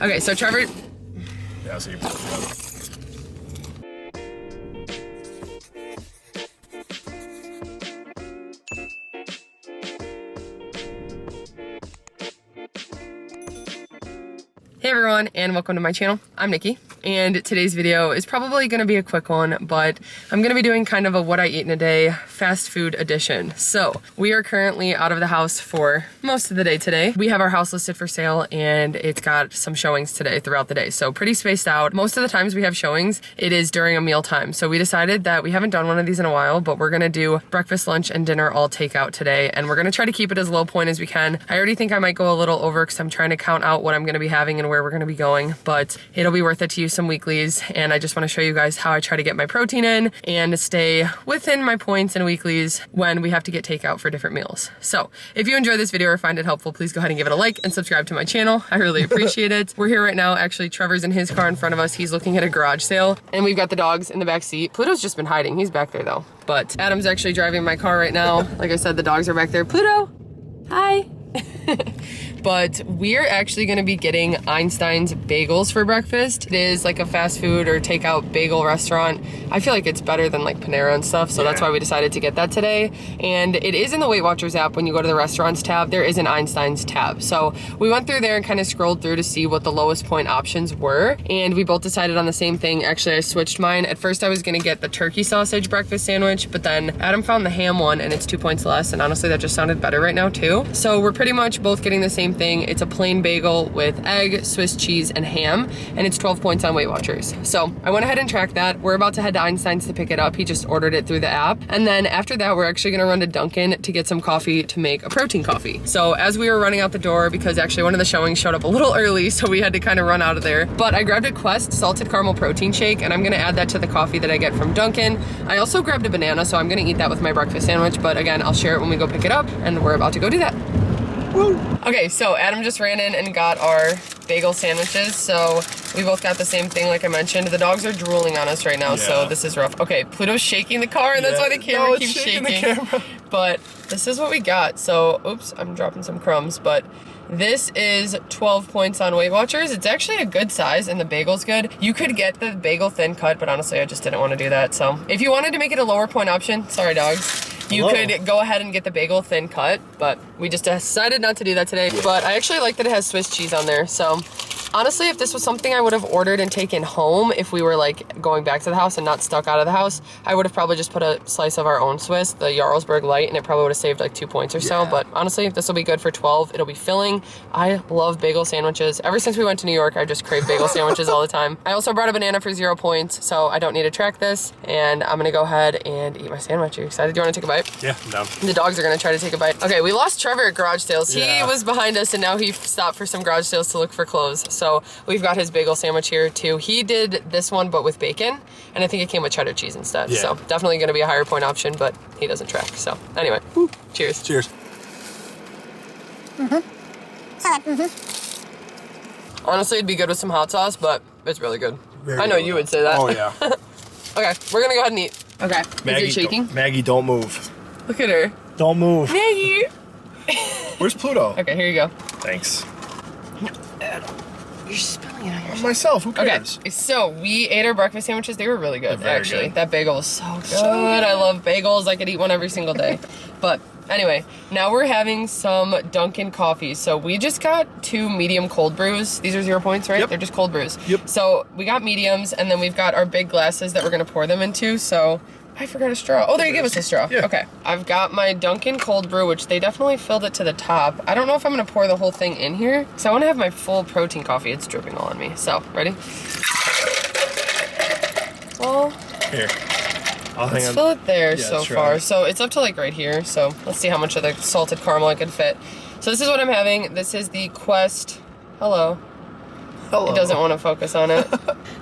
Okay, so Trevor. Yeah, so you put it up. Hey everyone, and welcome to my channel. I'm Nikki, and today's video is probably gonna be a quick one, but I'm gonna be doing kind of a what I eat in a day fast food edition. So we are currently out of the house for most of the day today. We have our house listed for sale, and it's got some showings today throughout the day. So pretty spaced out. Most of the times we have showings, it is during a meal time. So we decided that we haven't done one of these in a while, but we're gonna do breakfast, lunch, and dinner all takeout today. And we're gonna try to keep it as low point as we can. I already think I might go a little over because I'm trying to count out what I'm gonna be having and where we're gonna be going, but it'll be worth it to use some weeklies. And I just wanna show you guys how I try to get my protein in and stay within my points and weeklies when we have to get takeout for different meals. So if you enjoy this video or find it helpful, please go ahead and give it a like and subscribe to my channel. I really appreciate it. We're here right now. Actually, Trevor's in his car in front of us. He's looking at a garage sale, and we've got the dogs in the back seat. Pluto's just been hiding. He's back there though. But Adam's actually driving my car right now. Like I said, the dogs are back there. Pluto, hi. But we're actually gonna be getting Einstein's Bagels for breakfast. It is like a fast food or takeout bagel restaurant. I feel like it's better than like Panera and stuff, so that's why we decided to get that today. And it is in the WeightWatchers app. When you go to the restaurants tab, there is an Einstein's tab. So we went through there and kind of scrolled through to see what the lowest point options were, and we both decided on the same thing. Actually, I switched mine. At first I was gonna get the turkey sausage breakfast sandwich, but then Adam found the ham one and it's 2 points less, and honestly that just sounded better right now too. So we're pretty much both getting the same thing. It's a plain bagel with egg, Swiss cheese, and ham, and it's 12 points on WeightWatchers. So I went ahead and tracked that. We're about to head to Einstein's to pick it up. He just ordered it through the app. And then after that, we're actually gonna run to Dunkin to get some coffee to make a protein coffee. So as we were running out the door, because actually one of the showings showed up a little early, so we had to kind of run out of there. But I grabbed a Quest salted caramel protein shake, and I'm gonna add that to the coffee that I get from Dunkin. I also grabbed a banana, so I'm gonna eat that with my breakfast sandwich, but again, I'll share it when we go pick it up, and we're about to go do that. Woo. Okay, so Adam just ran in and got our bagel sandwiches. So we both got the same thing, like I mentioned. The dogs are drooling on us right now, so this is rough. Okay, Pluto's shaking the car, and that's why the camera keeps shaking. But this is what we got. So, oops, I'm dropping some crumbs, but this is 12 points on WeightWatchers. It's actually a good size, and the bagel's good. You could get the bagel thin cut, but honestly, I just didn't want to do that. So if you wanted to make it a lower point option, sorry dogs, you could go ahead and get the bagel thin cut, but we just decided not to do that today. But I actually like that it has Swiss cheese on there. So honestly, if this was something I would have ordered and taken home, if we were like going back to the house and not stuck out of the house, I would have probably just put a slice of our own Swiss, the Jarlsberg Light, and it probably would have saved like 2 points or so. But honestly, this will be good for 12. It'll be filling. I love bagel sandwiches. Ever since we went to New York, I just crave bagel sandwiches all the time. I also brought a banana for 0 points, so I don't need to track this. And I'm gonna go ahead and eat my sandwich. Are you excited? Do you wanna take a bite? Yeah, I'm down. The dogs are gonna try to take a bite. Okay, we lost Trevor at garage sales. He was behind us, and now he stopped for some garage sales to look for clothes. So we've got his bagel sandwich here too. He did this one, but with bacon, and I think it came with cheddar cheese instead. So definitely gonna be a higher point option, but he doesn't track. So anyway, cheers. Cheers. Honestly, it'd be good with some hot sauce, but it's really good. I know you would say that. Oh yeah. Okay, we're gonna go ahead and eat. Okay, Maggie, is it shaking? Maggie, don't move. Look at her. Don't move. Maggie! Where's Pluto? Okay, here you go. Thanks. You're spilling it on yourself. Myself, who cares? Okay, so we ate our breakfast sandwiches. They were really good, actually. Good. That bagel was so good. I love bagels. I could eat one every single day. But anyway, now we're having some Dunkin coffee. So we just got 2 medium cold brews. These are 0 points, right? Yep. They're just cold brews. Yep. So we got mediums, and then we've got our big glasses that we're gonna pour them into. So I forgot a straw. Oh, there you gave us a straw. Yeah. Okay. I've got my Dunkin cold brew, which they definitely filled it to the top. I don't know if I'm gonna pour the whole thing in here, because I wanna have my full protein coffee. It's dripping all on me. So, ready? Well, Here. let's fill it there so far. So it's up to like right here. So let's see how much of the salted caramel I can fit. So this is what I'm having. This is the Quest. Hello. It doesn't want to focus on it.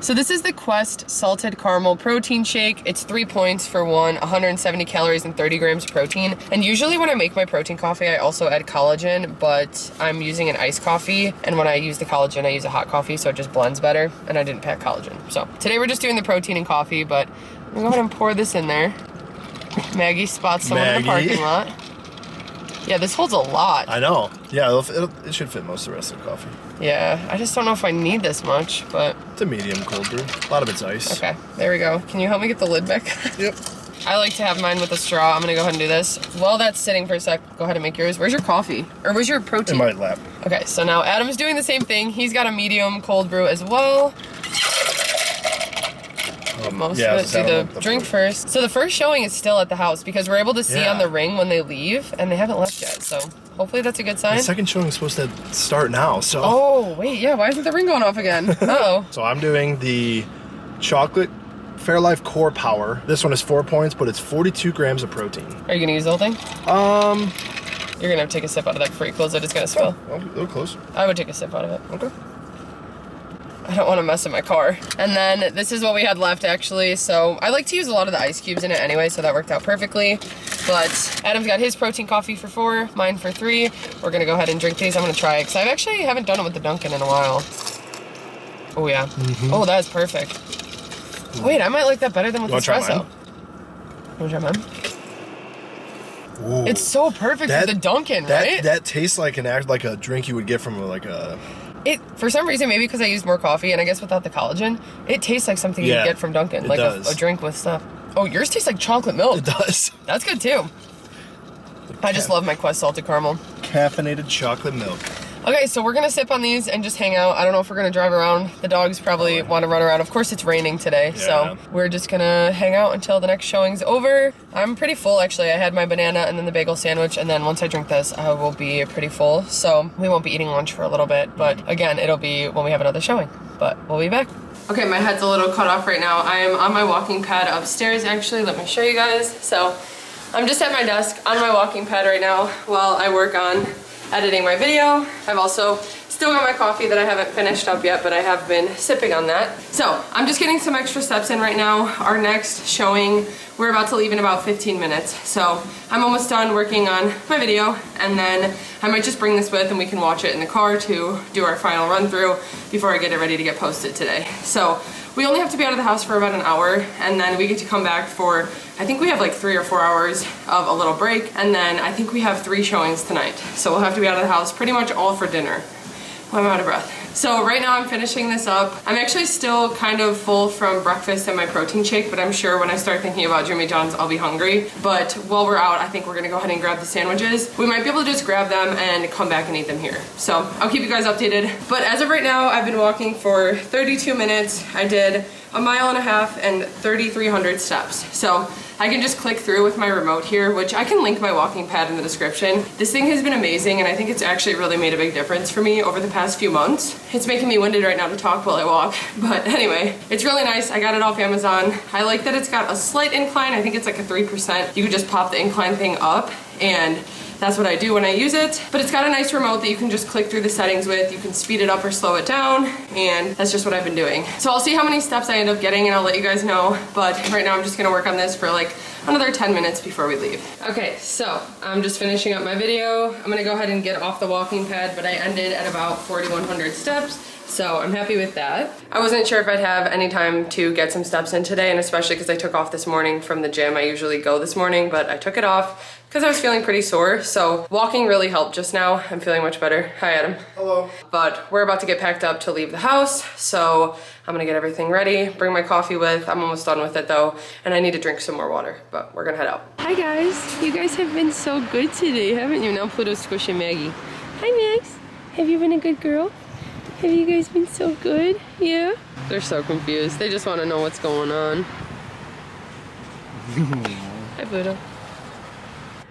So this is the Quest salted caramel protein shake. It's 3 points for one, 170 calories and 30 grams of protein. And usually when I make my protein coffee, I also add collagen, but I'm using an iced coffee. And when I use the collagen, I use a hot coffee, so it just blends better. And I didn't pack collagen. So today we're just doing the protein and coffee, but I'm gonna go ahead and pour this in there. Maggie spots someone in the parking lot. Yeah, this holds a lot. I know. Yeah, it should fit most of the rest of the coffee. Yeah, I just don't know if I need this much, but... It's a medium cold brew. A lot of it's ice. Okay, there we go. Can you help me get the lid back? Yep. I like to have mine with a straw. I'm gonna go ahead and do this. While that's sitting for a sec, go ahead and make yours. Where's your coffee? Or where's your protein? In my lap. Okay, so now Adam's doing the same thing. He's got a medium cold brew as well. Most of it. Do the drink first. So the first showing is still at the house because we're able to see on the ring when they leave, and they haven't left yet. So hopefully that's a good sign. The second showing is supposed to start now, so. Oh, wait, yeah, why isn't the ring going off again? Uh-oh. So I'm doing the chocolate Fairlife Core Power. This one is 4 points, but it's 42 grams of protein. Are you gonna use the whole thing? You're gonna have to take a sip out of that before you close it. It's gonna spill. Oh, it'll close. I would take a sip out of it. Okay. I don't want to mess in my car. And then this is what we had left actually. So I like to use a lot of the ice cubes in it anyway, so that worked out perfectly. But Adam's got his protein coffee for 4, mine for 3. We're gonna go ahead and drink these. I'm gonna try it because I actually haven't done it with the Dunkin in a while. Oh yeah. Oh, that is perfect. Wait, I might like that better than with espresso. You wanna try mine? Ooh. It's so perfect with the Dunkin, right? That tastes like a drink you would get from like a... For some reason, maybe because I used more coffee and I guess without the collagen, it tastes like something you get from Dunkin'. Like a drink with stuff. Oh, yours tastes like chocolate milk. It does. That's good too. I just love my Quest salted caramel. Caffeinated chocolate milk. Okay, so we're gonna sip on these and just hang out. I don't know if we're gonna drive around. The dogs probably want to run around. Of course, it's raining today, so we're just gonna hang out until the next showing's over. I'm pretty full, actually. I had my banana and then the bagel sandwich, and then once I drink this, I will be pretty full. So we won't be eating lunch for a little bit, but again, it'll be when we have another showing. But we'll be back. Okay, my head's a little cut off right now. I am on my walking pad upstairs, actually. Let me show you guys. So I'm just at my desk on my walking pad right now while I work on editing my video. I've also still got my coffee that I haven't finished up yet, but I have been sipping on that. So I'm just getting some extra steps in right now. Our next showing, we're about to leave in about 15 minutes. So I'm almost done working on my video, and then I might just bring this with and we can watch it in the car to do our final run through before I get it ready to get posted today. So we only have to be out of the house for about an hour, and then we get to come back for, I think we have like 3 or 4 hours of a little break, and then I think we have 3 showings tonight. So we'll have to be out of the house pretty much all for dinner. I'm out of breath. So right now I'm finishing this up. I'm actually still kind of full from breakfast and my protein shake, but I'm sure when I start thinking about Jimmy John's, I'll be hungry. But while we're out, I think we're gonna go ahead and grab the sandwiches. We might be able to just grab them and come back and eat them here. So I'll keep you guys updated. But as of right now, I've been walking for 32 minutes. I did 1.5 miles and 3,300 steps. So I can just click through with my remote here, which I can link my walking pad in the description. This thing has been amazing, and I think it's actually really made a big difference for me over the past few months. It's making me winded right now to talk while I walk, but anyway, it's really nice. I got it off Amazon. I like that it's got a slight incline. I think it's like a 3%. You can just pop the incline thing up, and that's what I do when I use it. But it's got a nice remote that you can just click through the settings with. You can speed it up or slow it down, and that's just what I've been doing. So I'll see how many steps I end up getting, and I'll let you guys know. But right now I'm just gonna work on this for like another 10 minutes before we leave. Okay, so I'm just finishing up my video. I'm gonna go ahead and get off the walking pad, but I ended at about 4,100 steps. So I'm happy with that. I wasn't sure if I'd have any time to get some steps in today, and especially because I took off this morning from the gym. I usually go this morning, but I took it off because I was feeling pretty sore. So walking really helped just now. I'm feeling much better. Hi, Adam. Hello. But we're about to get packed up to leave the house. So I'm gonna get everything ready, bring my coffee with. I'm almost done with it though, and I need to drink some more water, but we're gonna head out. Hi guys, you guys have been so good today, haven't you? Now Pluto's squishing Maggie. Hi Max, have you been a good girl? Have you guys been so good? Yeah? They're so confused. They just want to know what's going on. Hi, Pluto.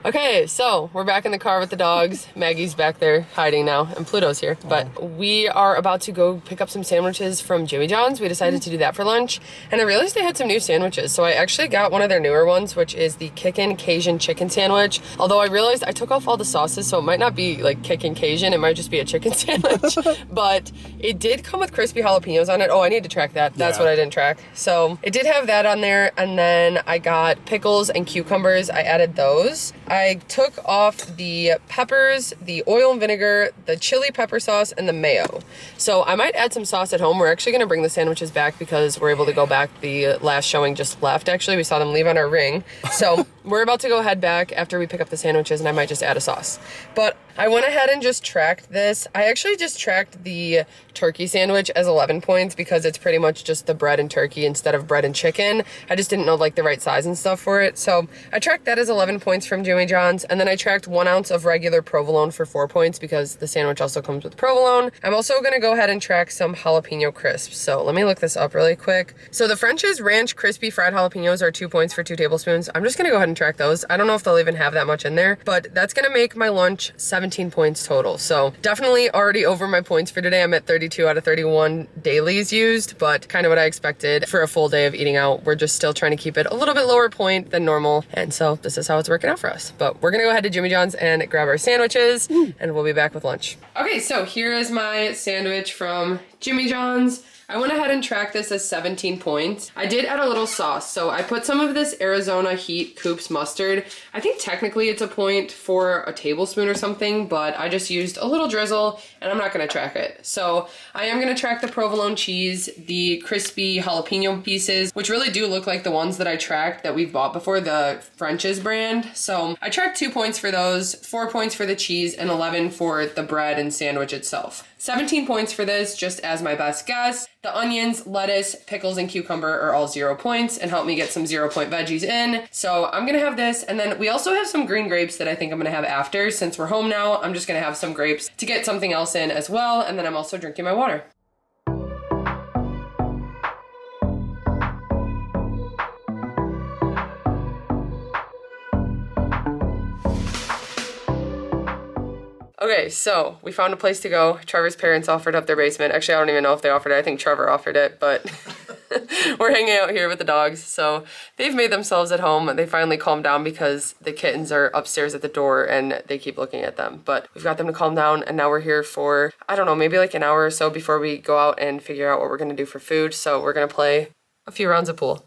Okay, so we're back in the car with the dogs. Maggie's back there hiding now, and Pluto's here. But we are about to go pick up some sandwiches from Jimmy John's. We decided to do that for lunch, and I realized they had some new sandwiches. So I actually got one of their newer ones, which is the Kickin' Cajun chicken sandwich. Although I realized I took off all the sauces, so it might not be like Kickin' Cajun. It might just be a chicken sandwich. But it did come with crispy jalapenos on it. Oh, I need to track that. That's what I didn't track. So it did have that on there, and then I got pickles and cucumbers. I added those. I took off the peppers, the oil and vinegar, the chili pepper sauce, and the mayo. So I might add some sauce at home. We're actually gonna bring the sandwiches back because we're able to go back. The last showing just left, actually. We saw them leave on our ring. So we're about to go head back after we pick up the sandwiches, and I might just add a sauce. But I went ahead and just tracked this. I actually just tracked the turkey sandwich as 11 points because it's pretty much just the bread and turkey instead of bread and chicken. I just didn't know like the right size and stuff for it. So I tracked that as 11 points from Jimmy John's. And then I tracked 1 ounce of regular provolone for 4 points because the sandwich also comes with provolone. I'm also going to go ahead and track some jalapeno crisps. So let me look this up really quick. So the French's Ranch Crispy Fried Jalapenos are 2 points for 2 tablespoons. I'm just going to go ahead and track those. I don't know if they'll even have that much in there, but that's going to make my lunch 17 points total. So definitely already over my points for today. I'm at 32 out of 31 dailies used, but kind of what I expected for a full day of eating out. We're just still trying to keep it a little bit lower point than normal. And so this is how it's working out for us. But we're going to go ahead to Jimmy John's and grab our sandwiches and we'll be back with lunch. Okay, so here is my sandwich from Jimmy John's. I went ahead and tracked this as 17 points. I did add a little sauce, so I put some of this Arizona Heat Coops mustard. I think technically it's a point for a tablespoon or something, but I just used a little drizzle and I'm not gonna track it. So I am gonna track the provolone cheese, the crispy jalapeno pieces, which really do look like the ones that I tracked that we've bought before, the French's brand. So I tracked 2 points for those, 4 points for the cheese, and 11 for the bread and sandwich itself. 17 points for this, just as my best guess. The onions, lettuce, pickles, and cucumber are all 0 points and help me get some 0-point veggies in. So I'm gonna have this, and then we also have some green grapes that I think I'm gonna have after. Since we're home now, I'm just gonna have some grapes to get something else in as well, and then I'm also drinking my water. Okay, so we found a place to go. Trevor's parents offered up their basement. Actually, I don't even know if they offered it. I think Trevor offered it, but we're hanging out here with the dogs. So they've made themselves at home. They finally calmed down because the kittens are upstairs at the door and they keep looking at them. But we've got them to calm down, and now we're here for, I don't know, maybe like an hour or so before we go out and figure out what we're gonna do for food. So we're gonna play a few rounds of pool.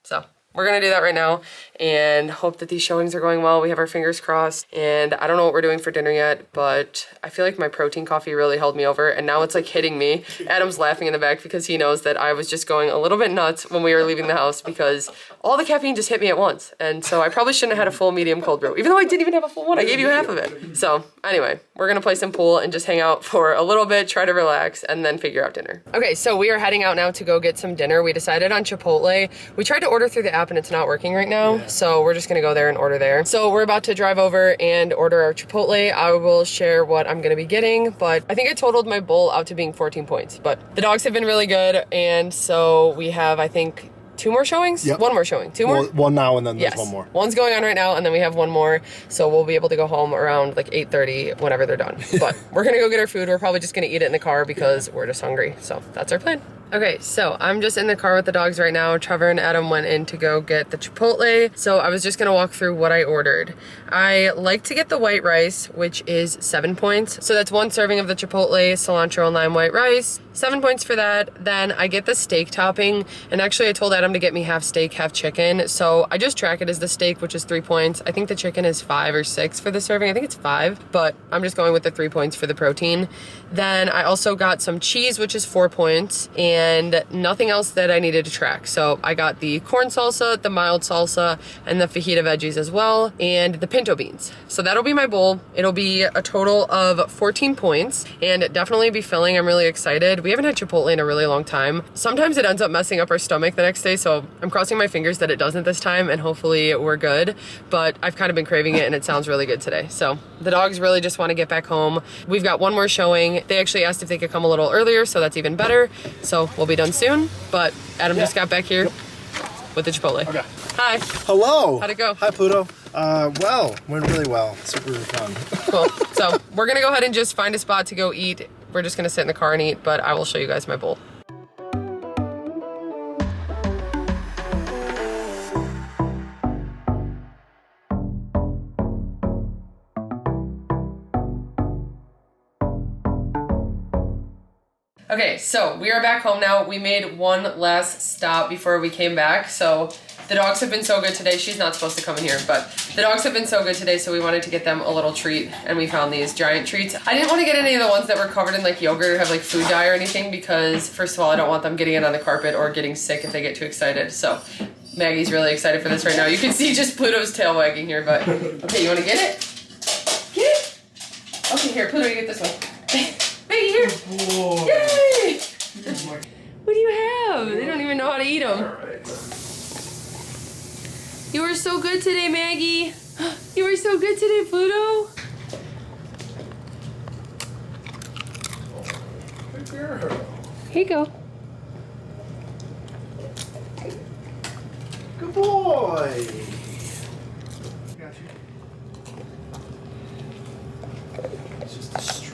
So we're gonna do that right now and hope that these showings are going well. We have our fingers crossed, and I don't know what we're doing for dinner yet, but I feel like my protein coffee really held me over, and now it's like hitting me. Adam's laughing in the back because he knows that I was just going a little bit nuts when we were leaving the house because all the caffeine just hit me at once. And so I probably shouldn't have had a full medium cold brew, even though I didn't even have a full one. I gave you half of it. So anyway, we're gonna play some pool and just hang out for a little bit, try to relax, and then figure out dinner. Okay, so we are heading out now to go get some dinner. We decided on Chipotle. We tried to order through the app and it's not working right now, so we're just gonna go there and order there. So we're about to drive over and order our Chipotle. I will share what I'm gonna be getting, but I think I totaled my bowl out to being 14 points. But the dogs have been really good, and so we have, I think, 2 more showings? Yep. 1 more showing. 2 more? One now, and then there's Yes. one more. One's going on right now, and then we have 1 more. So we'll be able to go home around like 8:30 whenever they're done. But we're gonna go get our food. We're probably just gonna eat it in the car because we're just hungry. So that's our plan. Okay, so I'm just in the car with the dogs right now. Trevor and Adam went in to go get the Chipotle. So I was just gonna walk through what I ordered. I like to get the white rice, which is 7 points. So that's 1 serving of the Chipotle, cilantro, and lime white rice. 7 points for that. Then I get the steak topping. And actually I told Adam to get me half steak, half chicken. So I just track it as the steak, which is 3 points. I think the chicken is 5 or 6 for the serving. I think it's 5, but I'm just going with the 3 points for the protein. Then I also got some cheese, which is 4 points, and nothing else that I needed to track. So I got the corn salsa, the mild salsa, and the fajita veggies as well, and the pinto beans. So that'll be my bowl. It'll be a total of 14 points, and definitely be filling. I'm really excited. We haven't had Chipotle in a really long time. Sometimes it ends up messing up our stomach the next day, so I'm crossing my fingers that it doesn't this time, and hopefully we're good. But I've kind of been craving it, and it sounds really good today. So the dogs really just want to get back home. We've got 1 more showing. They actually asked if they could come a little earlier, so that's even better. So we'll be done soon. But Adam just got back here with the Chipotle. Okay. Hi. Hello. How'd it go? Hi, Pluto. Well, went really well. Super fun. Cool. So we're gonna go ahead and just find a spot to go eat. We're just gonna sit in the car and eat, but I will show you guys my bowl. Okay, so we are back home now. We made 1 last stop before we came back. So the dogs have been so good today. She's not supposed to come in here, but the dogs have been so good today, so we wanted to get them a little treat, and we found these giant treats. I didn't want to get any of the ones that were covered in like yogurt or have like food dye or anything because, first of all, I don't want them getting it on the carpet or getting sick if they get too excited. So Maggie's really excited for this right now. You can see just Pluto's tail wagging here, but okay, you want to get it? Get it? Okay, here, Pluto, you get this one. Maggie, here. Whoa. Yay! What do you have? They don't even know how to eat them. Alright. You were so good today, Maggie. You were so good today, Pluto. Here you go. Good boy. Got you. It's just destroyed.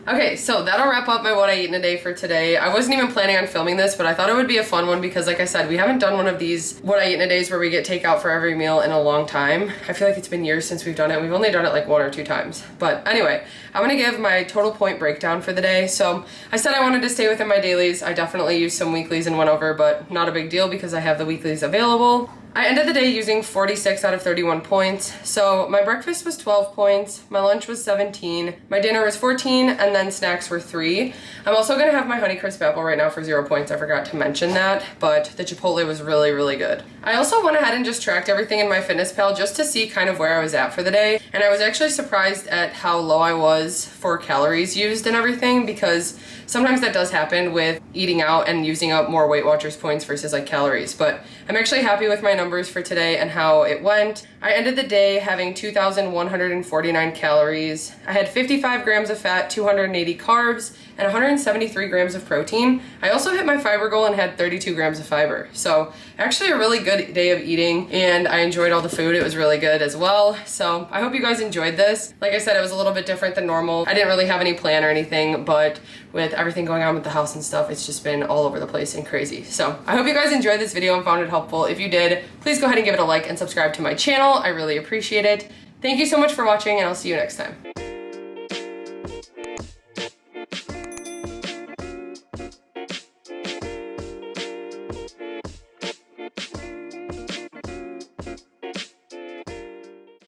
Okay, so that'll wrap up my what I eat in a day for today. I wasn't even planning on filming this, but I thought it would be a fun one because, like I said, we haven't done one of these what I eat in a days where we get takeout for every meal in a long time. I feel like it's been years since we've done it. We've only done it like 1 or 2 times. But anyway, I'm gonna give my total point breakdown for the day. So I said I wanted to stay within my dailies. I definitely used some weeklies and went over, but not a big deal because I have the weeklies available. I ended the day using 46 out of 31 points. So my breakfast was 12 points, my lunch was 17, my dinner was 14, and then snacks were 3. I'm also gonna have my Honeycrisp apple right now for 0 points. I forgot to mention that, but the Chipotle was really, really good. I also went ahead and just tracked everything in MyFitnessPal just to see kind of where I was at for the day. And I was actually surprised at how low I was for calories used and everything, because sometimes that does happen with eating out and using up more WeightWatchers points versus like calories. But I'm actually happy with my numbers for today and how it went. I ended the day having 2,149 calories. I had 55 grams of fat, 280 carbs, and 173 grams of protein. I also hit my fiber goal and had 32 grams of fiber. So actually a really good day of eating, and I enjoyed all the food. It was really good as well. So I hope you guys enjoyed this. Like I said, it was a little bit different than normal. I didn't really have any plan or anything, but with everything going on with the house and stuff, it's just been all over the place and crazy. So I hope you guys enjoyed this video and found it helpful. If you did, please go ahead and give it a like and subscribe to my channel. I really appreciate it. Thank you so much for watching, and I'll see you next time.